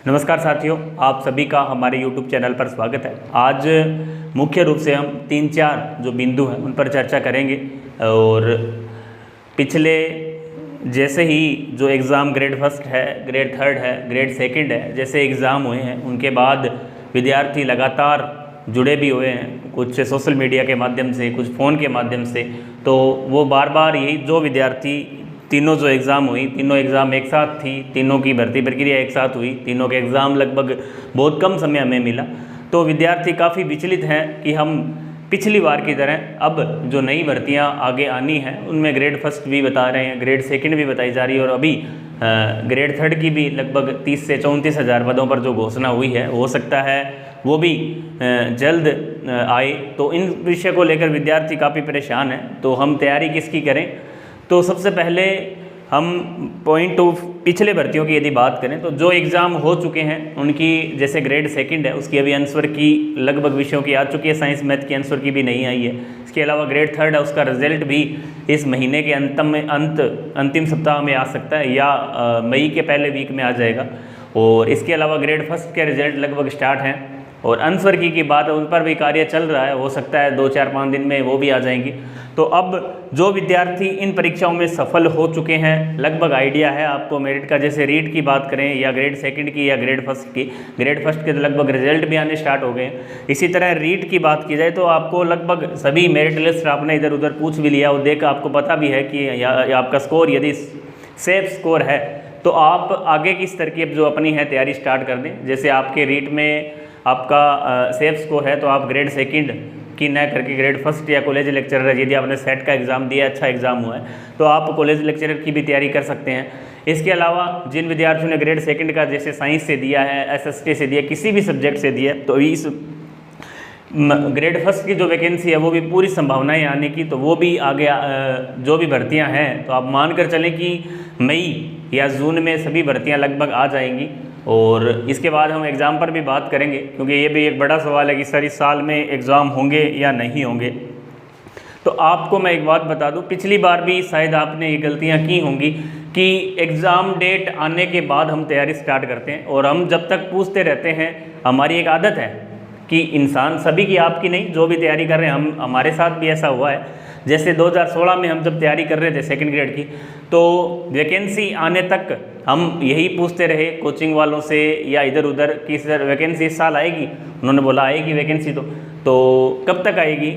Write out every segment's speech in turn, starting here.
नमस्कार साथियों, आप सभी का हमारे YouTube चैनल पर स्वागत है। आज मुख्य रूप से हम 3-4 जो बिंदु हैं उन पर चर्चा करेंगे। और पिछले जैसे ही जो एग्ज़ाम ग्रेड फर्स्ट है, ग्रेड थर्ड है, ग्रेड सेकंड है, जैसे एग्ज़ाम हुए हैं उनके बाद विद्यार्थी लगातार जुड़े भी हुए हैं, कुछ सोशल मीडिया के माध्यम से, कुछ फ़ोन के माध्यम से। तो वो बार बार यही जो विद्यार्थी तीनों जो एग्ज़ाम हुई, तीनों एग्ज़ाम एक साथ थी, तीनों की भर्ती प्रक्रिया एक साथ हुई, तीनों के एग्ज़ाम लगभग बहुत कम समय हमें मिला। तो विद्यार्थी काफ़ी विचलित हैं कि हम पिछली बार की तरह अब जो नई भर्तियां आगे आनी हैं उनमें ग्रेड फर्स्ट भी बता रहे हैं, ग्रेड सेकंड भी बताई जा रही है, और अभी ग्रेड थर्ड की भी लगभग 30 से 34 हज़ार पदों पर जो घोषणा हुई है हो सकता है वो भी जल्द आए। तो इन विषय को लेकर विद्यार्थी काफ़ी परेशान हैं। तो हम तैयारी किसकी करें? तो सबसे पहले हम पॉइंट ऑफ पिछले भर्तियों की यदि बात करें तो जो एग्ज़ाम हो चुके हैं उनकी, जैसे ग्रेड सेकंड है उसकी अभी आंसर की लगभग विषयों की आ चुकी है, साइंस मैथ की आंसर की भी नहीं आई है। इसके अलावा ग्रेड थर्ड है उसका रिजल्ट भी इस महीने के अंतिम सप्ताह में आ सकता है या मई के पहले वीक में आ जाएगा। और इसके अलावा ग्रेड फर्स्ट के रिजल्ट लगभग स्टार्ट हैं, और आंसर की बात है उन पर भी कार्य चल रहा है, हो सकता है 2-4-5 दिन में वो भी आ जाएंगी। तो अब जो विद्यार्थी इन परीक्षाओं में सफल हो चुके हैं, लगभग आइडिया है आपको मेरिट का, जैसे रीट की बात करें या ग्रेड सेकंड की या ग्रेड फर्स्ट की, ग्रेड फर्स्ट के तो लगभग रिजल्ट भी आने स्टार्ट हो गए हैं। इसी तरह रीट की बात की जाए तो आपको लगभग सभी मेरिट लिस्ट आपने इधर उधर पूछ भी लिया और देख आपको पता भी है कि आपका स्कोर यदि सेफ स्कोर है तो आप आगे की स्तर की जो अपनी है तैयारी स्टार्ट कर दें। जैसे आपके रीट में आपका सेफ स्कोर है तो आप ग्रेड सेकंड की न करके ग्रेड फर्स्ट या कॉलेज लेक्चरर, यदि आपने सेट का एग्ज़ाम दिया, अच्छा एग्ज़ाम हुआ है तो आप कॉलेज लेक्चरर की भी तैयारी कर सकते हैं। इसके अलावा जिन विद्यार्थियों ने ग्रेड सेकंड का जैसे साइंस से दिया है, एसएसटी से दिया, किसी भी सब्जेक्ट से दिया, तो इस ग्रेड फर्स्ट की जो वैकेंसी है वो भी पूरी संभावनाएं आने की, तो वो भी आगे जो भी भर्तियां हैं तो आप मान कर चलें कि मई या जून में सभी भर्तियां लगभग आ जाएंगी। और इसके बाद हम एग्ज़ाम पर भी बात करेंगे, क्योंकि ये भी एक बड़ा सवाल है कि सर इस साल में एग्ज़ाम होंगे या नहीं होंगे। तो आपको मैं एक बात बता दूं, पिछली बार भी शायद आपने ये गलतियां की होंगी कि एग्ज़ाम डेट आने के बाद हम तैयारी स्टार्ट करते हैं, और हम जब तक पूछते रहते हैं, हमारी एक आदत है कि इंसान सभी की, आपकी नहीं, जो भी तैयारी कर रहे हैं, हमारे साथ भी ऐसा हुआ है। जैसे 2016 में हम जब तैयारी कर रहे थे सेकंड ग्रेड की, तो वैकेंसी आने तक हम यही पूछते रहे कोचिंग वालों से या इधर उधर कि सर वैकेंसी इस साल आएगी? उन्होंने बोला आएगी वैकेंसी। तो कब तक आएगी?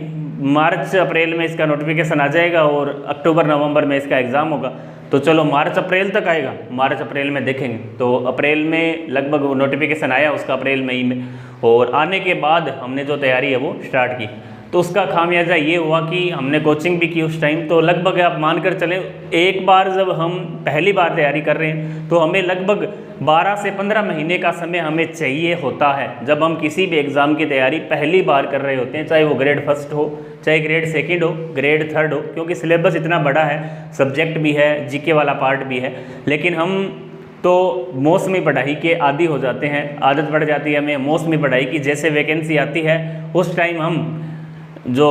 मार्च अप्रैल में इसका नोटिफिकेशन आ जाएगा और अक्टूबर नवंबर में इसका एग्ज़ाम होगा। तो चलो मार्च अप्रैल तक आएगा, मार्च अप्रैल में देखेंगे। तो अप्रैल में लगभग नोटिफिकेशन आया उसका, अप्रैल मई में, और आने के बाद हमने जो तैयारी है वो स्टार्ट की। तो उसका खामियाजा ये हुआ कि हमने कोचिंग भी की उस टाइम। तो लगभग आप मानकर चलें, एक बार जब हम पहली बार तैयारी कर रहे हैं तो हमें लगभग 12 से 15 महीने का समय हमें चाहिए होता है जब हम किसी भी एग्ज़ाम की तैयारी पहली बार कर रहे होते हैं, चाहे वो ग्रेड फर्स्ट हो, चाहे ग्रेड सेकंड हो, ग्रेड थर्ड हो, क्योंकि सिलेबस इतना बड़ा है, सब्जेक्ट भी है, जीके वाला पार्ट भी है। लेकिन हम तो मौसमी पढ़ाई के आदी हो जाते हैं, आदत पड़ जाती है हमें मौसमी पढ़ाई की। जैसे वैकेंसी आती है उस टाइम हम जो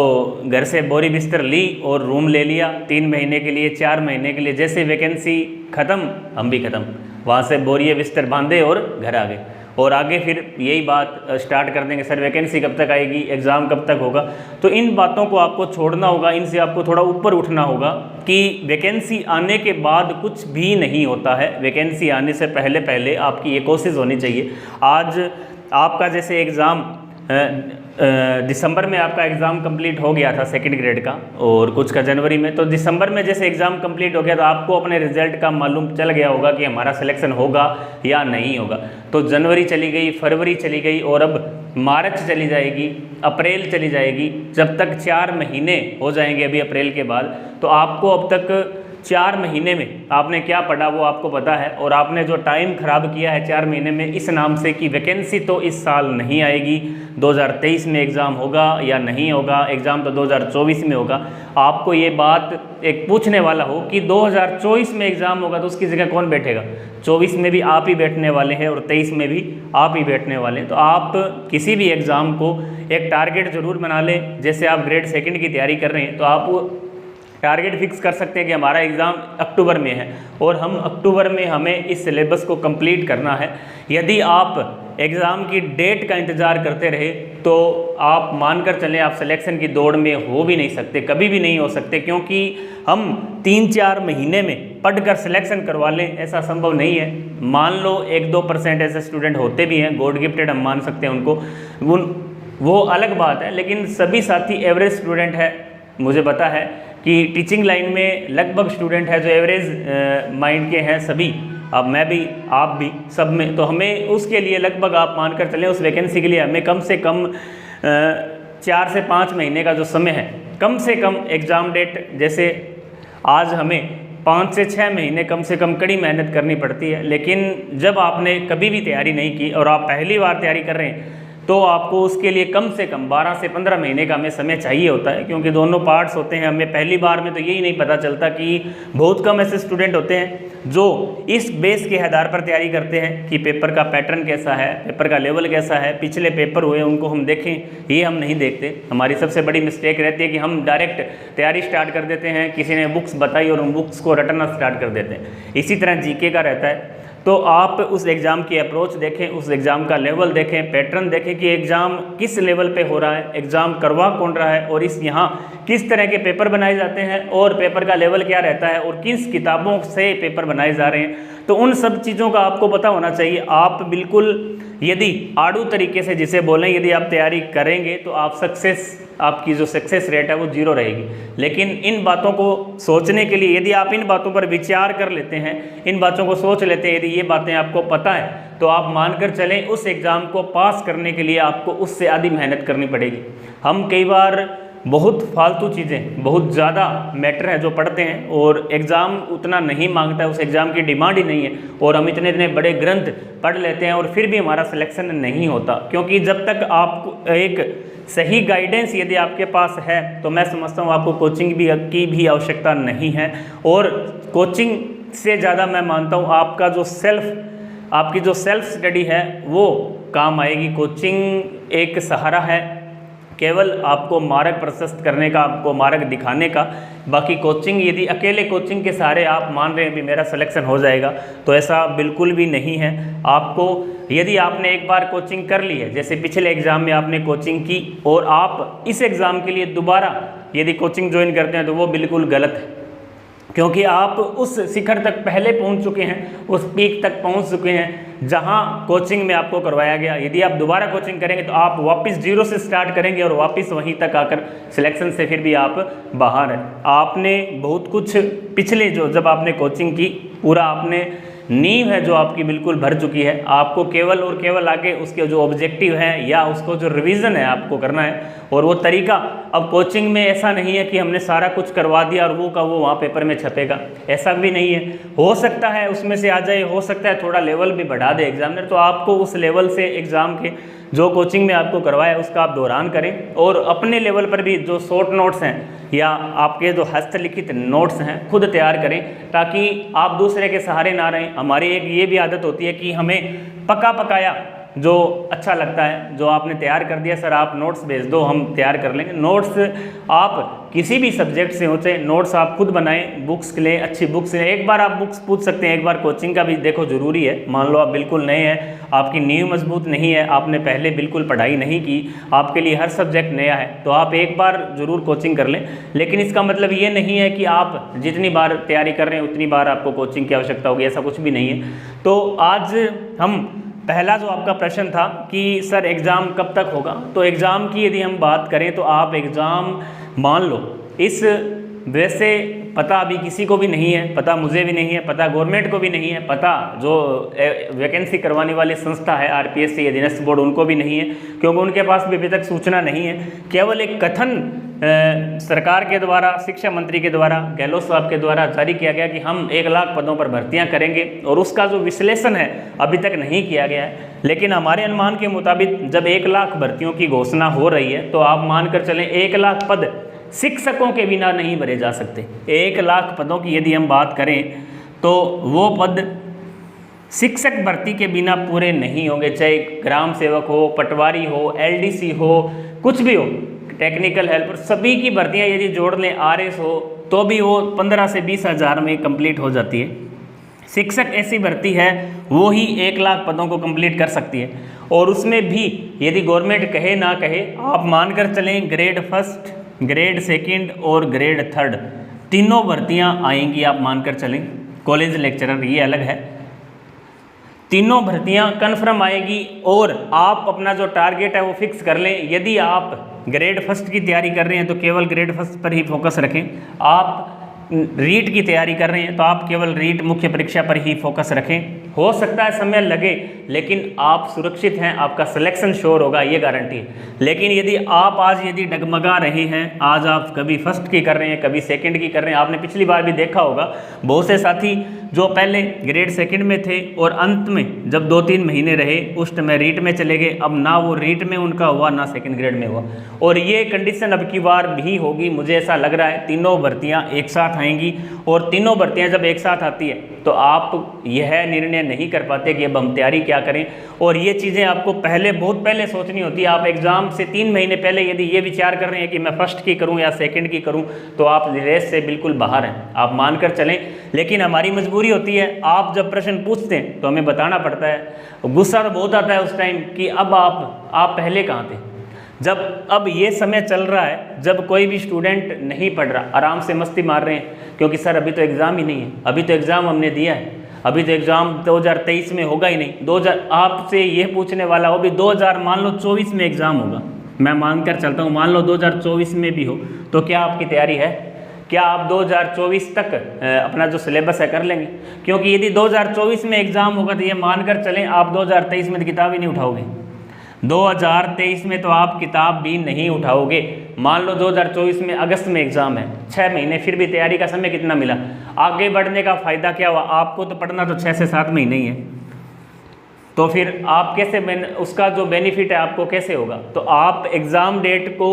घर से बोरी बिस्तर ली और रूम ले लिया 3 महीने के लिए, 4 महीने के लिए। जैसे वैकेंसी ख़त्म हम भी ख़त्म, वहाँ से बोरिए बिस्तर बांधे और घर आ गए, और आगे फिर यही बात स्टार्ट कर देंगे, सर वैकेंसी कब तक आएगी, एग्ज़ाम कब तक होगा। तो इन बातों को आपको छोड़ना होगा, इनसे आपको थोड़ा ऊपर उठना होगा कि वैकेंसी आने के बाद कुछ भी नहीं होता है। वैकेंसी आने से पहले पहले आपकी ये कोशिश होनी चाहिए। आज आपका जैसे एग्ज़ाम दिसंबर में आपका एग्ज़ाम कंप्लीट हो गया था सेकंड ग्रेड का, और कुछ का जनवरी में। तो दिसंबर में जैसे एग्ज़ाम कंप्लीट हो गया तो आपको अपने रिजल्ट का मालूम चल गया होगा कि हमारा सिलेक्शन होगा या नहीं होगा। तो जनवरी चली गई, फरवरी चली गई, और अब मार्च चली जाएगी, अप्रैल चली जाएगी। जब तक 4 महीने हो जाएंगे अभी अप्रैल के बाद, तो आपको अब तक 4 महीने में आपने क्या पढ़ा वो आपको पता है, और आपने जो टाइम ख़राब किया है 4 महीने में इस नाम से कि वैकेंसी तो इस साल नहीं आएगी, 2023 में एग्ज़ाम होगा या नहीं होगा, एग्ज़ाम तो 2024 में होगा। आपको ये बात एक पूछने वाला हो कि 2024 में एग्ज़ाम होगा तो उसकी जगह कौन बैठेगा? 24 में भी आप ही बैठने वाले हैं और 23 में भी आप ही बैठने वाले हैं। तो आप किसी भी एग्ज़ाम को एक टारगेट ज़रूर बना लें। जैसे आप ग्रेड सेकंड की तैयारी कर रहे हैं तो आप टारगेट फिक्स कर सकते हैं कि हमारा एग्ज़ाम अक्टूबर में है और हम अक्टूबर में हमें इस सिलेबस को कंप्लीट करना है। यदि आप एग्ज़ाम की डेट का इंतज़ार करते रहे तो आप मानकर चलें आप सिलेक्शन की दौड़ में हो भी नहीं सकते, कभी भी नहीं हो सकते, क्योंकि हम 3-4 महीने में पढ़कर सिलेक्शन करवा लें ऐसा संभव नहीं है। मान लो 1-2% ऐसे स्टूडेंट होते भी हैं, गॉड गिफ्टेड हम मान सकते हैं उनको, वो अलग बात है, लेकिन सभी साथी एवरेज स्टूडेंट है। मुझे पता है कि टीचिंग लाइन में लगभग स्टूडेंट है जो एवरेज माइंड के हैं सभी, अब मैं भी आप भी सब में, तो हमें उसके लिए लगभग आप मानकर चलें उस वैकेंसी के लिए हमें कम से कम 4 से 5 महीने का जो समय है, कम से कम एग्ज़ाम डेट जैसे आज हमें 5 से 6 महीने कम से कम कड़ी मेहनत करनी पड़ती है। लेकिन जब आपने कभी भी तैयारी नहीं की और आप पहली बार तैयारी कर रहे हैं तो आपको उसके लिए कम से कम 12 से 15 महीने का हमें समय चाहिए होता है, क्योंकि दोनों पार्ट्स होते हैं। हमें पहली बार में तो यही नहीं पता चलता कि बहुत कम ऐसे स्टूडेंट होते हैं जो इस बेस के आधार पर तैयारी करते हैं कि पेपर का पैटर्न कैसा है, पेपर का लेवल कैसा है, पिछले पेपर हुए उनको हम देखें, ये हम नहीं देखते। हमारी सबसे बड़ी मिस्टेक रहती है कि हम डायरेक्ट तैयारी स्टार्ट कर देते हैं, किसी ने बुक्स बताई और उन बुक्स को रटना स्टार्ट कर देते हैं। इसी तरह जीके का रहता है। तो आप उस एग्ज़ाम की अप्रोच देखें, उस एग्ज़ाम का लेवल देखें, पैटर्न देखें कि एग्ज़ाम किस लेवल पे हो रहा है, एग्ज़ाम करवा कौन रहा है और इस यहाँ किस तरह के पेपर बनाए जाते हैं और पेपर का लेवल क्या रहता है और किस किताबों से पेपर बनाए जा रहे हैं। तो उन सब चीज़ों का आपको पता होना चाहिए। आप बिल्कुल यदि आड़ू तरीके से जिसे बोलें, यदि आप तैयारी करेंगे तो आपकी जो सक्सेस रेट है वो 0 रहेगी। लेकिन इन बातों को सोचने के लिए यदि आप इन बातों पर विचार कर लेते हैं, इन बातों को सोच लेते हैं, यदि ये बातें आपको पता है तो आप मानकर चलें उस एग्ज़ाम को पास करने के लिए आपको उससे आधी मेहनत करनी पड़ेगी। हम कई बार बहुत फालतू चीज़ें, बहुत ज़्यादा मैटर है जो पढ़ते हैं और एग्ज़ाम उतना नहीं मांगता है, उस एग्ज़ाम की डिमांड ही नहीं है और हम इतने बड़े ग्रंथ पढ़ लेते हैं और फिर भी हमारा सिलेक्शन नहीं होता। क्योंकि जब तक आपको एक सही गाइडेंस यदि आपके पास है तो मैं समझता हूँ आपको कोचिंग की भी आवश्यकता नहीं है। और कोचिंग से ज़्यादा मैं मानता हूँ आपकी जो सेल्फ स्टडी है वो काम आएगी। कोचिंग एक सहारा है, केवल आपको मार्ग प्रशस्त करने का, आपको मार्ग दिखाने का। बाकी कोचिंग, यदि अकेले कोचिंग के सहारे आप मान रहे हैं कि मेरा सिलेक्शन हो जाएगा, तो ऐसा बिल्कुल भी नहीं है। आपको यदि आपने एक बार कोचिंग कर ली है, जैसे पिछले एग्ज़ाम में आपने कोचिंग की और आप इस एग्ज़ाम के लिए दोबारा यदि कोचिंग ज्वाइन करते हैं तो वो बिल्कुल गलत है, क्योंकि आप उस शिखर तक पहले पहुंच चुके हैं, उस पीक तक पहुंच चुके हैं जहां कोचिंग में आपको करवाया गया। यदि आप दोबारा कोचिंग करेंगे तो आप वापस 0 से स्टार्ट करेंगे और वापस वहीं तक आकर सिलेक्शन से फिर भी आप बाहर हैं। आपने बहुत कुछ पिछले जब आपने कोचिंग की, पूरा आपने नींव है जो आपकी बिल्कुल भर चुकी है। आपको केवल और केवल आगे उसके जो ऑब्जेक्टिव है या उसको जो रिवीजन है आपको करना है। और वो तरीका, अब कोचिंग में ऐसा नहीं है कि हमने सारा कुछ करवा दिया और वो का वो वहाँ पेपर में छपेगा, ऐसा भी नहीं है। हो सकता है उसमें से आ जाए, हो सकता है थोड़ा लेवल भी बढ़ा दे एग्जामिनर, तो आपको उस लेवल से एग्ज़ाम के जो कोचिंग में आपको करवाया उसका आप दौरान करें और अपने लेवल पर भी जो शॉर्ट नोट्स हैं या आपके जो हस्तलिखित नोट्स हैं खुद तैयार करें, ताकि आप दूसरे के सहारे ना रहें। हमारी एक ये भी आदत होती है कि हमें पका पकाया जो अच्छा लगता है, जो आपने तैयार कर दिया, सर आप नोट्स भेज दो हम तैयार कर लेंगे। नोट्स आप किसी भी सब्जेक्ट से हो चाहे, नोट्स आप खुद बनाएं, बुक्स लें, अच्छी बुक्स लें। एक बार आप बुक्स पूछ सकते हैं, एक बार कोचिंग का भी देखो ज़रूरी है। मान लो आप बिल्कुल नए हैं, आपकी नींव मजबूत नहीं है, आपने पहले बिल्कुल पढ़ाई नहीं की, आपके लिए हर सब्जेक्ट नया है, तो आप एक बार ज़रूर कोचिंग कर लें। लेकिन इसका मतलब ये नहीं है कि आप जितनी बार तैयारी कर रहे हैं उतनी बार आपको कोचिंग की आवश्यकता होगी, ऐसा कुछ भी नहीं है। तो आज हम पहला जो आपका प्रश्न था कि सर एग्ज़ाम कब तक होगा, तो एग्ज़ाम की यदि हम बात करें तो आप एग्ज़ाम मान लो इस वैसे पता अभी किसी को भी नहीं है, पता मुझे भी नहीं है, पता गवर्नमेंट को भी नहीं है, पता जो वैकेंसी करवाने वाली संस्था है आरपीएससी या दिनस्थ बोर्ड उनको भी नहीं है, क्योंकि उनके पास भी अभी तक सूचना नहीं है। केवल एक कथन सरकार के द्वारा, शिक्षा मंत्री के द्वारा, गहलोत साहब के द्वारा जारी किया गया कि हम 1 लाख पदों पर भर्तियां करेंगे और उसका जो विश्लेषण है अभी तक नहीं किया गया है। लेकिन हमारे अनुमान के मुताबिक जब 1 लाख भर्तियों की घोषणा हो रही है तो आप मानकर चलें 1 लाख पद शिक्षकों के बिना नहीं भरे जा सकते। 1 लाख पदों की यदि हम बात करें तो वो पद शिक्षक भर्ती के बिना पूरे नहीं होंगे, चाहे ग्राम सेवक हो, पटवारी हो, एलडीसी हो, कुछ भी हो, टेक्निकल हेल्पर, सभी की भर्तियां यदि जोड़ लें, आरएस हो, तो भी वो 15 से 20 हज़ार में कंप्लीट हो जाती है। शिक्षक ऐसी भर्ती है वो ही 1 लाख पदों को कंप्लीट कर सकती है, और उसमें भी यदि गवर्नमेंट कहे ना कहे, आप मानकर चलें ग्रेड फर्स्ट, ग्रेड सेकंड और ग्रेड थर्ड तीनों भर्तियां आएंगी, आप मानकर चलें। कॉलेज लेक्चरर ये अलग है, तीनों भर्तियां कन्फर्म आएगी, और आप अपना जो टारगेट है वो फिक्स कर लें। यदि आप ग्रेड फर्स्ट की तैयारी कर रहे हैं तो केवल ग्रेड फर्स्ट पर ही फोकस रखें, आप रीट की तैयारी कर रहे हैं तो आप केवल रीट मुख्य परीक्षा पर ही फोकस रखें। हो सकता है समय लगे, लेकिन आप सुरक्षित हैं, आपका सिलेक्शन श्योर होगा, ये गारंटी है। लेकिन यदि आप आज यदि डगमगा रहे हैं, आज आप कभी फर्स्ट की कर रहे हैं, कभी सेकंड की कर रहे हैं, आपने पिछली बार भी देखा होगा बहुत से साथी जो पहले ग्रेड सेकंड में थे और अंत में जब 2-3 महीने रहे उस समय रीट में चले गए, अब ना वो रीट में उनका हुआ ना सेकंड ग्रेड में हुआ, और ये कंडीशन अब की बार भी होगी, मुझे ऐसा लग रहा है। तीनों भर्तियां एक साथ आएंगी, और तीनों भर्तियां जब एक साथ आती है तो आप यह निर्णय नहीं कर पाते कि अब हम तैयारी क्या करें, और ये चीज़ें आपको पहले बहुत पहले सोचनी होती है। आप एग्ज़ाम से 3 महीने पहले यदि ये विचार कर रहे हैं कि मैं फर्स्ट की करूं या सेकंड की करूं, तो आप रेस से बिल्कुल बाहर हैं, आप मानकर चलें। लेकिन हमारी मजबूरी होती है, आप जब प्रश्न पूछते हैं तो हमें बताना पड़ता है, गुस्सा तो बहुत आता है उस टाइम कि अब आप पहले कहाँ थे, जब अब ये समय चल रहा है जब कोई भी स्टूडेंट नहीं पढ़ रहा, आराम से मस्ती मार रहे हैं, क्योंकि सर अभी तो एग्ज़ाम ही नहीं है, अभी तो एग्ज़ाम हमने दिया है, अभी तो एग्ज़ाम 2023 में होगा ही नहीं, 2000 आपसे ये पूछने वाला हो भी 2000 मान लो 24 में एग्ज़ाम होगा, मैं मानकर चलता हूँ, मान लो 2024 में भी हो, तो क्या आपकी तैयारी है? क्या आप 2024 तक अपना जो सिलेबस है कर लेंगे? क्योंकि यदि 2024 में एग्ज़ाम होगा तो ये मानकर चलें आप 2023 में तो किताब ही नहीं उठाओगे, 2023 में तो आप किताब भी नहीं उठाओगे। मान लो 2024 में अगस्त में एग्ज़ाम है, 6 महीने, फिर भी तैयारी का समय कितना मिला? आगे बढ़ने का फ़ायदा क्या हुआ? आपको तो पढ़ना तो 6 से 7 महीने ही है, तो फिर आप कैसे उसका जो बेनिफिट है आपको कैसे होगा? तो आप एग्ज़ाम डेट को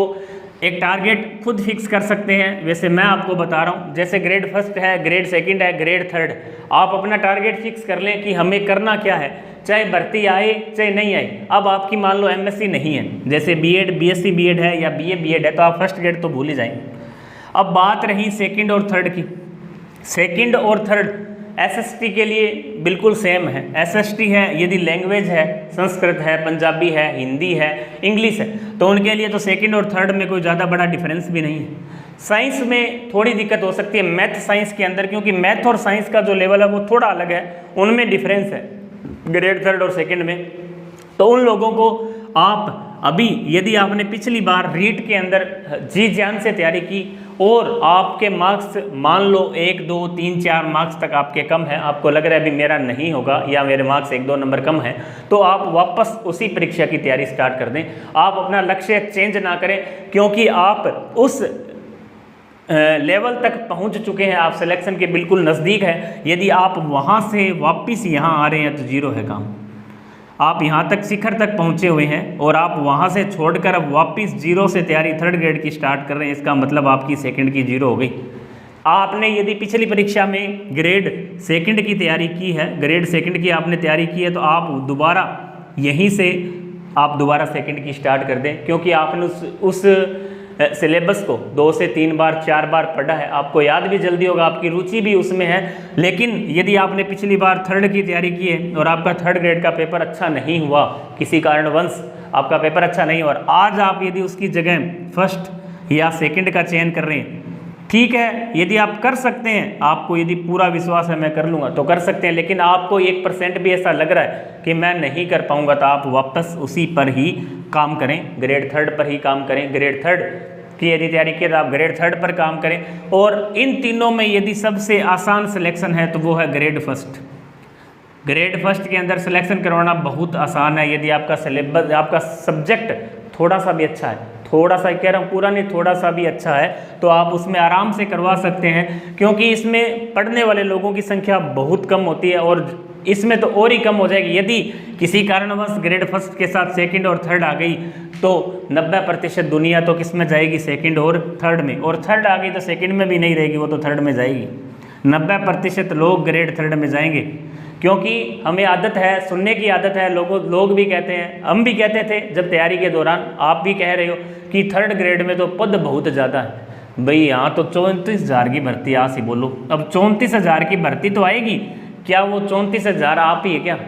एक टारगेट खुद फिक्स कर सकते हैं। वैसे मैं आपको बता रहा हूँ, जैसे ग्रेड फर्स्ट है, ग्रेड सेकंड है, ग्रेड थर्ड, आप अपना टारगेट फिक्स कर लें कि हमें करना क्या है, चाहे भर्ती आए चाहे नहीं आए। अब आपकी मान लो एमएससी नहीं है, जैसे बीएड, बीएससी बीएड है या बीए बीएड है, तो आप फर्स्ट ग्रेड तो भूल ही जाएंगे। अब बात रही सेकंड और थर्ड की, सेकंड और थर्ड एसएसटी के लिए बिल्कुल सेम है। एसएसटी है यदि लैंग्वेज है, संस्कृत है, पंजाबी है, हिंदी है, इंग्लिश है, तो उनके लिए तो सेकंड और थर्ड में कोई ज़्यादा बड़ा डिफरेंस भी नहीं है। साइंस में थोड़ी दिक्कत हो सकती है, मैथ साइंस के अंदर, क्योंकि मैथ और साइंस का जो लेवल है वो थोड़ा अलग है, उनमें डिफरेंस है ग्रेड थर्ड और सेकंड में। तो उन लोगों को आप अभी यदि आपने पिछली बार रीट के अंदर जी जान से तैयारी की और आपके मार्क्स मान लो 1, 2, 3, 4 मार्क्स तक आपके कम है, आपको लग रहा है अभी मेरा नहीं होगा या मेरे मार्क्स 1-2 नंबर कम है, तो आप वापस उसी परीक्षा की तैयारी स्टार्ट कर दें। आप अपना लक्ष्य चेंज ना करें, क्योंकि आप उस लेवल तक पहुंच चुके हैं, आप सिलेक्शन के बिल्कुल नज़दीक है। यदि आप वहां से वापस यहाँ आ रहे हैं तो जीरो है काम। आप यहाँ तक शिखर तक पहुँचे हुए हैं और आप वहाँ से छोड़कर अब वापस जीरो से तैयारी थर्ड ग्रेड की स्टार्ट कर रहे हैं, इसका मतलब आपकी सेकंड की जीरो हो गई। आपने यदि पिछली परीक्षा में ग्रेड सेकंड की तैयारी की है, ग्रेड सेकंड की आपने तैयारी की है, तो आप दोबारा यहीं से आप दोबारा सेकंड की स्टार्ट कर दें, क्योंकि आपने उस सिलेबस को 2 से 3 बार 4 बार पढ़ा है, आपको याद भी जल्दी होगा, आपकी रुचि भी उसमें है। लेकिन यदि आपने पिछली बार थर्ड की तैयारी की है और आपका थर्ड ग्रेड का पेपर अच्छा नहीं हुआ, किसी कारणवश आपका पेपर अच्छा नहीं हुआ, और आज आप यदि उसकी जगह फर्स्ट या सेकंड का चयन कर रहे हैं, ठीक है, यदि आप कर सकते हैं, आपको यदि पूरा विश्वास है मैं कर लूँगा तो कर सकते हैं, लेकिन आपको 1% भी ऐसा लग रहा है कि मैं नहीं कर पाऊँगा, तो आप वापस उसी पर ही काम करें, ग्रेड थर्ड पर ही काम करें। ग्रेड थर्ड की यदि तैयारी की तो आप ग्रेड थर्ड पर काम करें। और इन तीनों में यदि सबसे आसान सिलेक्शन है तो वो है ग्रेड फर्स्ट। ग्रेड फर्स्ट के अंदर सिलेक्शन करवाना बहुत आसान है, यदि आपका सिलेबस, आपका सब्जेक्ट थोड़ा सा भी अच्छा है, थोड़ा सा कह रहा हूँ, पूरा नहीं, थोड़ा सा भी अच्छा है, तो आप उसमें आराम से करवा सकते हैं, क्योंकि इसमें पढ़ने वाले लोगों की संख्या बहुत कम होती है और इसमें तो और ही कम हो जाएगी। यदि किसी कारणवश ग्रेड फर्स्ट के साथ सेकंड और थर्ड आ गई तो 90% दुनिया तो किस में जाएगी, सेकंड और थर्ड में, और थर्ड आ गई तो सेकंड में भी नहीं रहेगी, वो तो थर्ड में जाएगी। 90% लोग ग्रेड थर्ड में जाएंगे, क्योंकि हमें आदत है, सुनने की आदत है, लोग भी कहते हैं, हम भी कहते थे जब तैयारी के दौरान, आप भी कह रहे हो कि थर्ड ग्रेड में तो पद बहुत ज़्यादा है, भाई यहाँ तो 34,000 की भर्ती यहाँ से बोलो, अब 34,000 की भर्ती तो आएगी, क्या वो 34,000 आप ही है क्या?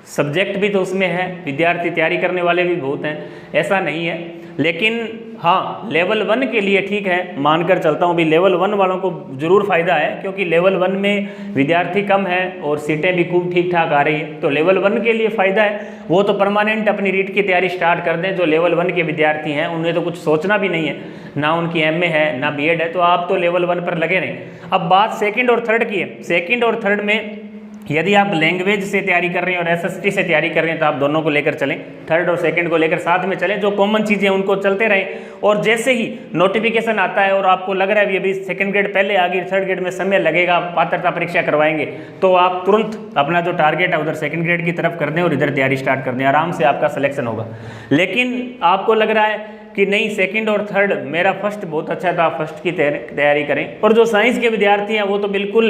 सब्जेक्ट भी तो उसमें है, विद्यार्थी तैयारी करने वाले भी बहुत हैं, ऐसा नहीं है। लेकिन हाँ, लेवल 1 के लिए ठीक है, मानकर चलता हूँ भी लेवल 1 वालों को ज़रूर फ़ायदा है, क्योंकि लेवल 1 में विद्यार्थी कम है और सीटें भी खूब ठीक ठाक आ रही है, तो लेवल 1 के लिए फ़ायदा है। वो तो परमानेंट अपनी रीट की तैयारी स्टार्ट कर दें, जो लेवल 1 के विद्यार्थी हैं उन्हें तो कुछ सोचना भी नहीं है, ना उनकी MA है ना BEd है, तो आप तो लेवल 1 पर लगे रहें। अब बात सेकेंड और थर्ड की है। सेकेंड और थर्ड में यदि आप लैंग्वेज से तैयारी कर रहे हैं और SST से तैयारी कर रहे हैं तो आप दोनों को लेकर चलें, थर्ड और सेकंड को लेकर साथ में चलें, जो कॉमन चीज़ें उनको चलते रहें। और जैसे ही नोटिफिकेशन आता है और आपको लग रहा है अभी सेकंड ग्रेड पहले आ गई, थर्ड ग्रेड में समय लगेगा, पात्रता परीक्षा करवाएंगे, तो आप तुरंत अपना जो टारगेट है उधर सेकंड ग्रेड की तरफ कर दें और इधर तैयारी स्टार्ट कर दें, आराम से आपका सिलेक्शन होगा। लेकिन आपको लग रहा है कि नहीं सेकंड और थर्ड मेरा फर्स्ट बहुत अच्छा था, आप फर्स्ट की तैयारी करें। और जो साइंस के विद्यार्थी हैं वो तो बिल्कुल,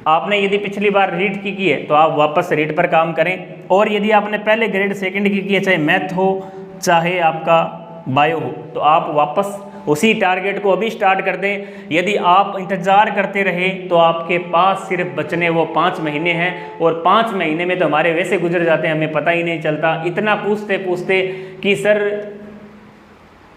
आपने यदि पिछली बार रीट की है तो आप वापस रीट पर काम करें, और यदि आपने पहले ग्रेड सेकंड की है, चाहे मैथ हो चाहे आपका बायो हो, तो आप वापस उसी टारगेट को अभी स्टार्ट कर दें। यदि आप इंतज़ार करते रहे तो आपके पास सिर्फ बचने वो 5 महीने हैं, और 5 महीने में तो हमारे वैसे गुजर जाते हैं, हमें पता ही नहीं चलता। इतना पूछते पूछते कि सर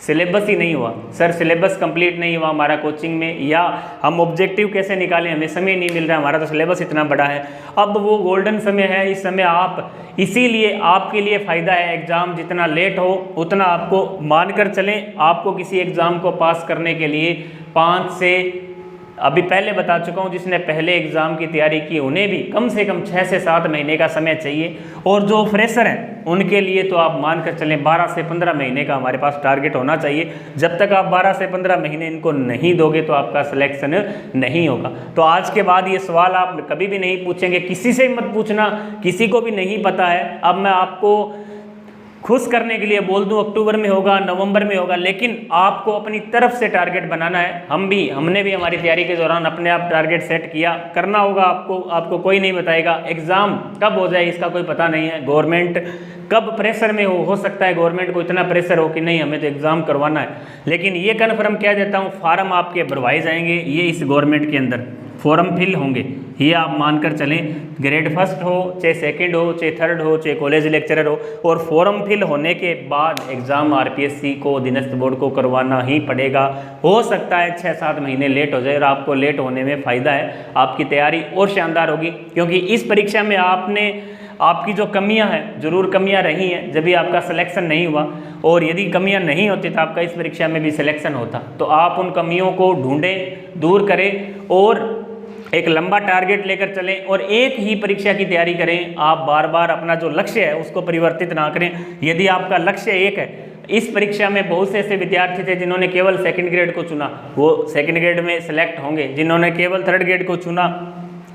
सिलेबस ही नहीं हुआ, सर सिलेबस कंप्लीट नहीं हुआ हमारा कोचिंग में, या हम ऑब्जेक्टिव कैसे निकालें, हमें समय नहीं मिल रहा, हमारा तो सिलेबस इतना बड़ा है। अब वो गोल्डन समय है, इस समय आप, इसीलिए आपके लिए फ़ायदा है, एग्ज़ाम जितना लेट हो उतना आपको मानकर चलें, आपको किसी एग्ज़ाम को पास करने के लिए 5 से, अभी पहले बता चुका हूँ, जिसने पहले एग्ज़ाम की तैयारी की उन्हें भी कम से कम 6 से 7 महीने का समय चाहिए, और जो फ्रेशर हैं उनके लिए तो आप मान कर चलें 12 से 15 महीने का हमारे पास टारगेट होना चाहिए। जब तक आप 12 से 15 महीने इनको नहीं दोगे तो आपका सिलेक्शन नहीं होगा। तो आज के बाद ये सवाल आप कभी भी नहीं पूछेंगे, किसी से मत पूछना, किसी को भी नहीं पता है। अब मैं आपको खुश करने के लिए बोल दूं अक्टूबर में होगा, नवंबर में होगा, लेकिन आपको अपनी तरफ से टारगेट बनाना है। हमने भी हमारी तैयारी के दौरान अपने आप टारगेट सेट किया, करना होगा आपको कोई नहीं बताएगा। एग्ज़ाम कब हो जाए इसका कोई पता नहीं है, गवर्नमेंट कब प्रेशर में हो सकता है गवर्नमेंट को इतना प्रेशर हो कि नहीं हमें तो एग्ज़ाम करवाना है। लेकिन ये कन्फर्म कह देता हूँ, फार्म आपके भरवाए जाएंगे, ये इस गवर्नमेंट के अंदर फॉर्म फिल होंगे, ये आप मानकर चलें। ग्रेड फर्स्ट हो चाहे सेकंड हो चाहे थर्ड हो चाहे कॉलेज लेक्चरर हो, और फॉर्म फिल होने के बाद एग्ज़ाम RPSC को, अधीनस्थ बोर्ड को करवाना ही पड़ेगा। हो सकता है 6-7 महीने लेट हो जाए, और आपको लेट होने में फ़ायदा है, आपकी तैयारी और शानदार होगी। क्योंकि इस परीक्षा में आपकी जो कमियां हैं, ज़रूर कमियां रही हैं जब भी आपका सिलेक्शन नहीं हुआ, और यदि कमियां नहीं होती तो आपका इस परीक्षा में भी सिलेक्शन होता। तो आप उन कमियों को ढूंढें, दूर करें, और एक लंबा टारगेट लेकर चलें, और एक ही परीक्षा की तैयारी करें। आप बार बार अपना जो लक्ष्य है उसको परिवर्तित ना करें। यदि आपका लक्ष्य एक है, इस परीक्षा में बहुत से ऐसे विद्यार्थी थे जिन्होंने केवल सेकंड ग्रेड को चुना, वो सेकंड ग्रेड में सेलेक्ट होंगे। जिन्होंने केवल थर्ड ग्रेड को चुना,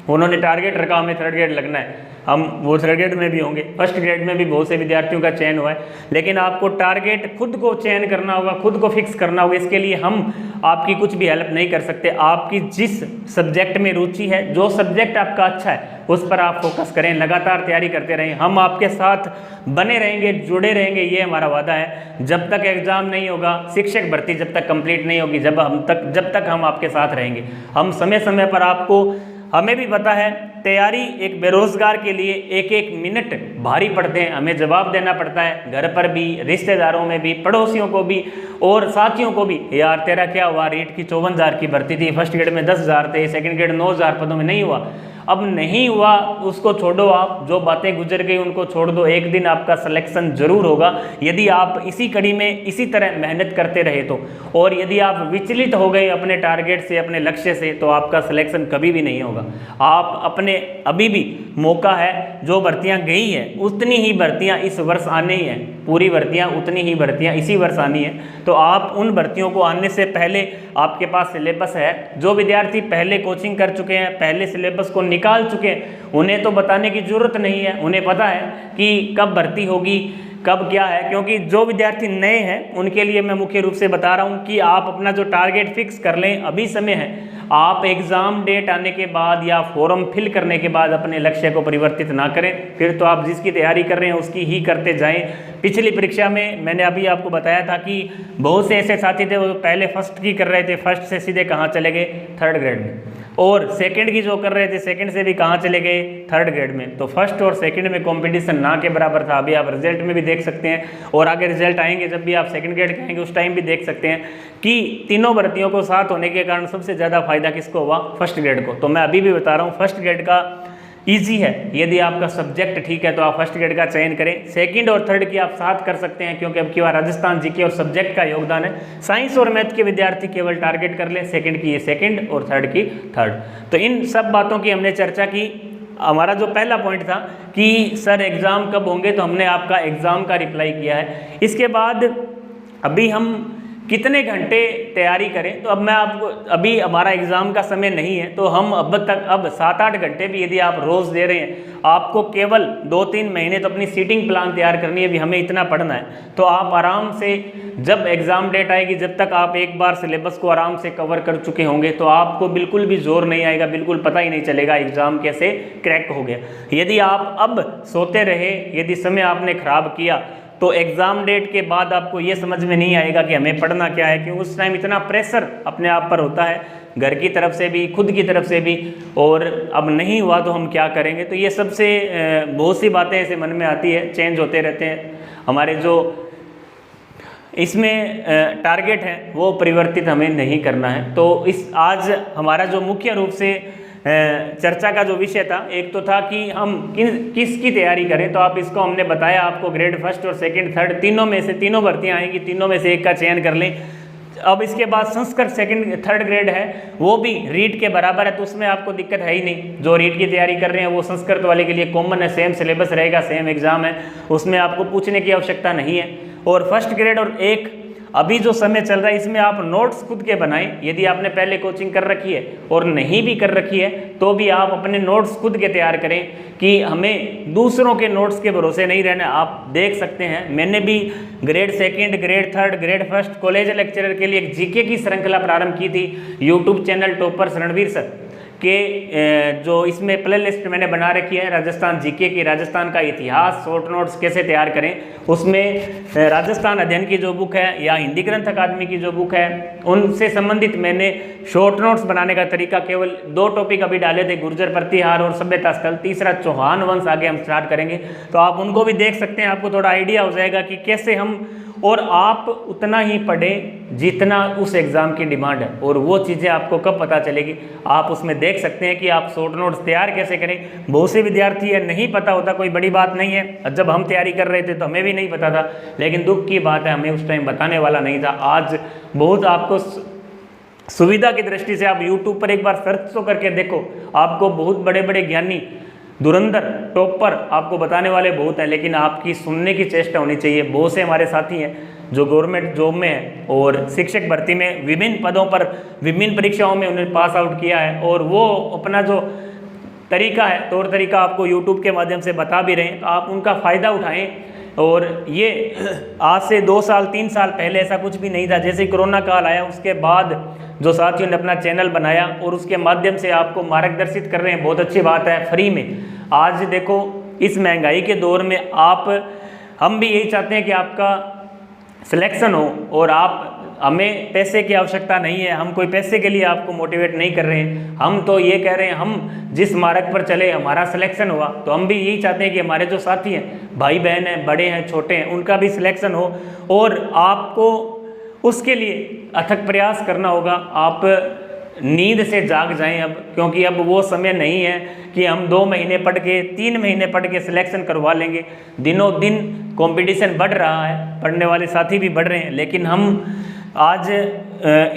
उन्होंने टारगेट रखा हमें थर्ड ग्रेड लगना है, हम वो थर्ड ग्रेड में भी होंगे। फर्स्ट ग्रेड में भी बहुत से विद्यार्थियों का चयन हुआ है, लेकिन आपको टारगेट खुद को चयन करना होगा, खुद को फिक्स करना होगा। इसके लिए हम आपकी कुछ भी हेल्प नहीं कर सकते। आपकी जिस सब्जेक्ट में रुचि है, जो सब्जेक्ट आपका अच्छा है, उस पर आप फोकस करें, लगातार तैयारी करते रहें। हम आपके साथ बने रहेंगे, जुड़े रहेंगे, ये हमारा वादा है। जब तक एग्ज़ाम नहीं होगा, शिक्षक भर्ती जब तक कंप्लीट नहीं होगी, जब तक हम आपके साथ रहेंगे। हम समय समय पर आपको, हमें भी पता है तैयारी एक बेरोजगार के लिए एक एक मिनट भारी पड़ते हैं, हमें जवाब देना पड़ता है, घर पर भी, रिश्तेदारों में भी, पड़ोसियों को भी और साथियों को भी। यार तेरा क्या हुआ, रीट की 54,000 की भर्ती थी, फर्स्ट ग्रेड में 10,000 थे, सेकंड ग्रेड 9,000 पदों में नहीं हुआ। अब नहीं हुआ उसको छोड़ो, आप जो बातें गुजर गई उनको छोड़ दो। एक दिन आपका सिलेक्शन जरूर होगा, यदि आप इसी कड़ी में इसी तरह मेहनत करते रहे तो। और यदि आप विचलित हो गए अपने टारगेट से, अपने लक्ष्य से, तो आपका सिलेक्शन कभी भी नहीं होगा। आप अपने, अभी भी मौका है, जो भर्तियां गई हैं उतनी ही भर्तियां इस वर्ष आनी है, पूरी भर्तियां उतनी ही भर्तियां इसी वर्ष आनी है। तो आप उन भर्तियों को आने से पहले, आपके पास सिलेबस है, जो विद्यार्थी पहले कोचिंग कर चुके हैं, पहले सिलेबस को निकाल चुके हैं, उन्हें तो बताने की जरूरत नहीं है, उन्हें पता है कि कब भर्ती होगी, कब क्या है। क्योंकि जो विद्यार्थी नए हैं उनके लिए मैं मुख्य रूप से बता रहा हूं कि आप अपना जो टारगेट फिक्स कर लें, अभी समय है। आप एग्ज़ाम डेट आने के बाद या फॉर्म फिल करने के बाद अपने लक्ष्य को परिवर्तित ना करें, फिर तो आप जिसकी तैयारी कर रहे हैं उसकी ही करते जाएं। पिछली परीक्षा में मैंने अभी आपको बताया था कि बहुत से ऐसे साथी थे वो पहले फर्स्ट की कर रहे थे, फर्स्ट से सीधे कहाँ चले गए, थर्ड ग्रेड में, और सेकंड की जो कर रहे थे सेकंड से भी कहाँ चले गए, थर्ड ग्रेड में। तो फर्स्ट और सेकंड में कंपटीशन ना के बराबर था। अभी आप रिजल्ट में भी देख सकते हैं, और आगे रिजल्ट आएंगे जब भी आप सेकंड ग्रेड के आएंगे उस टाइम भी देख सकते हैं कि तीनों भर्तियों को साथ होने के कारण सबसे ज़्यादा फायदा किसको हुआ, फर्स्ट ग्रेड को। तो मैं अभी भी बता रहा हूँ फर्स्ट ग्रेड का ईजी है, यदि आपका सब्जेक्ट ठीक है तो आप फर्स्ट ग्रेड का चयन करें। सेकंड और थर्ड की आप साथ कर सकते हैं, क्योंकि अब की बार राजस्थान जीके और सब्जेक्ट का योगदान है। साइंस और मैथ के विद्यार्थी केवल टारगेट कर ले सेकंड की ये सेकंड और थर्ड की थर्ड। तो इन सब बातों की हमने चर्चा की। हमारा जो पहला पॉइंट था कि सर एग्ज़ाम कब होंगे, तो हमने आपका एग्ज़ाम का रिप्लाई किया है। इसके बाद अभी हम कितने घंटे तैयारी करें, तो अब मैं आपको, अभी हमारा एग्ज़ाम का समय नहीं है तो हम अब 7-8 घंटे भी यदि आप रोज़ दे रहे हैं, आपको केवल 2-3 महीने तो अपनी सीटिंग प्लान तैयार करनी है, भी हमें इतना पढ़ना है, तो आप आराम से जब एग्ज़ाम डेट आएगी, जब तक आप एक बार सिलेबस को आराम से कवर कर चुके होंगे तो आपको बिल्कुल भी जोर नहीं आएगा, बिल्कुल पता ही नहीं चलेगा एग्ज़ाम कैसे क्रैक हो गया। यदि आप अब सोते रहे, यदि समय आपने ख़राब किया, तो एग्ज़ाम डेट के बाद आपको ये समझ में नहीं आएगा कि हमें पढ़ना क्या है, क्योंकि उस टाइम इतना प्रेशर अपने आप पर होता है, घर की तरफ से भी, खुद की तरफ से भी, और अब नहीं हुआ तो हम क्या करेंगे। तो ये सबसे बहुत सी बातें ऐसे मन में आती है, चेंज होते रहते हैं। हमारे जो इसमें टारगेट है वो परिवर्तित हमें नहीं करना है। तो इस आज हमारा जो मुख्य रूप से चर्चा का जो विषय था, एक तो था कि हम किसकी तैयारी करें, तो आप इसको हमने बताया आपको ग्रेड फर्स्ट और सेकंड थर्ड तीनों में से, तीनों भर्तियां आएंगी, तीनों में से एक का चयन कर लें। अब इसके बाद संस्कृत सेकंड थर्ड ग्रेड है, वो भी रीट के बराबर है, तो उसमें आपको दिक्कत है ही नहीं। जो रीट की तैयारी कर रहे हैं वो संस्कृत वाले के लिए कॉमन है, सेम सिलेबस रहेगा, सेम एग्जाम है, उसमें आपको पूछने की आवश्यकता नहीं है। और फर्स्ट ग्रेड और एक अभी जो समय चल रहा है इसमें आप नोट्स खुद के बनाएं। यदि आपने पहले कोचिंग कर रखी है और नहीं भी कर रखी है तो भी आप अपने नोट्स खुद के तैयार करें, कि हमें दूसरों के नोट्स के भरोसे नहीं रहना। आप देख सकते हैं मैंने भी grade second, grade third, grade first college lecturer के लिए एक जीके की श्रृंखला प्रारंभ की थी, YouTube channel toppers Ranveer sir के जो इसमें प्ले लिस्ट मैंने बना रखी है राजस्थान जीके की, राजस्थान का इतिहास शॉर्ट नोट्स कैसे तैयार करें, उसमें राजस्थान अध्ययन की जो बुक है या हिंदी ग्रंथ अकादमी की जो बुक है उनसे संबंधित मैंने शॉर्ट नोट्स बनाने का तरीका, केवल 2 टॉपिक अभी डाले थे, गुर्जर प्रतिहार और सभ्यता स्थल, तीसरा चौहान वंश आगे हम स्टार्ट करेंगे, तो आप उनको भी देख सकते हैं। आपको थोड़ा आइडिया हो जाएगा कि कैसे हम, और आप उतना ही पढ़ें जितना उस एग्ज़ाम की डिमांड है, और वो चीज़ें आपको कब पता चलेगी, आप उसमें देख सकते हैं कि आप शॉर्ट नोट्स तैयार कैसे करें। बहुत से विद्यार्थी है नहीं पता होता, कोई बड़ी बात नहीं है, जब हम तैयारी कर रहे थे तो हमें भी नहीं पता था, लेकिन दुख की बात है हमें उस टाइम बताने वाला नहीं था। आज बहुत आपको सुविधा की दृष्टि से आप यूट्यूब पर एक बार सर्च तो करके देखो, आपको बहुत बड़े बड़े ज्ञानी, धुरंधर, टॉपर आपको बताने वाले बहुत हैं, लेकिन आपकी सुनने की चेष्टा होनी चाहिए। बहुत से हमारे साथी हैं जो गवर्नमेंट जॉब में हैं और शिक्षक भर्ती में विभिन्न पदों पर विभिन्न परीक्षाओं में उन्होंने पास आउट किया है, और वो अपना जो तरीका है, तौर तरीका आपको यूट्यूब के माध्यम से बता भी रहे हैं, तो आप उनका फ़ायदा उठाएं। और ये आज से 2 साल 3 साल पहले ऐसा कुछ भी नहीं था। जैसे कोरोना काल आया उसके बाद जो साथियों ने अपना चैनल बनाया और उसके माध्यम से आपको मार्गदर्शित कर रहे हैं, बहुत अच्छी बात है, फ्री में। आज देखो इस महंगाई के दौर में हम भी यही चाहते हैं कि आपका सिलेक्शन हो, और हमें पैसे की आवश्यकता नहीं है, हम कोई पैसे के लिए आपको मोटिवेट नहीं कर रहे हैं, हम तो ये कह रहे हैं हम जिस मार्ग पर चले हमारा सिलेक्शन हुआ, तो हम भी यही चाहते हैं कि हमारे जो साथी हैं, भाई बहन हैं, बड़े हैं, छोटे हैं, उनका भी सिलेक्शन हो, और आपको उसके लिए अथक प्रयास करना होगा। आप नींद से जाग जाएं अब, क्योंकि अब वो समय नहीं है कि हम 2 महीने पढ़ के 3 महीने पढ़ के सिलेक्शन करवा लेंगे। दिनों दिन कंपटीशन बढ़ रहा है, पढ़ने वाले साथी भी बढ़ रहे हैं, लेकिन हम आज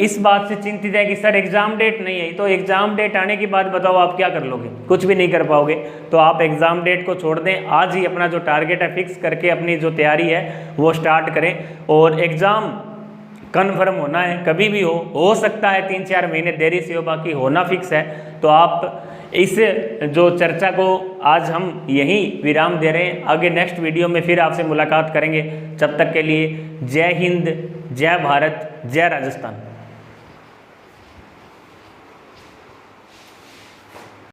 इस बात से चिंतित है कि सर एग्ज़ाम डेट नहीं है, तो एग्ज़ाम डेट आने के बाद बताओ आप क्या कर लोगे, कुछ भी नहीं कर पाओगे। तो आप एग्ज़ाम डेट को छोड़ दें, आज ही अपना जो टारगेट है फिक्स करके अपनी जो तैयारी है वो स्टार्ट करें। और एग्ज़ाम कन्फर्म होना है, कभी भी हो सकता है 3-4 महीने देरी से हो, बाकी होना फिक्स है। तो आप इस जो चर्चा को आज हम यहीं विराम दे रहे हैं, आगे नेक्स्ट वीडियो में फिर आपसे मुलाकात करेंगे। जब तक के लिए जय हिंद, जय भारत, जय राजस्थान।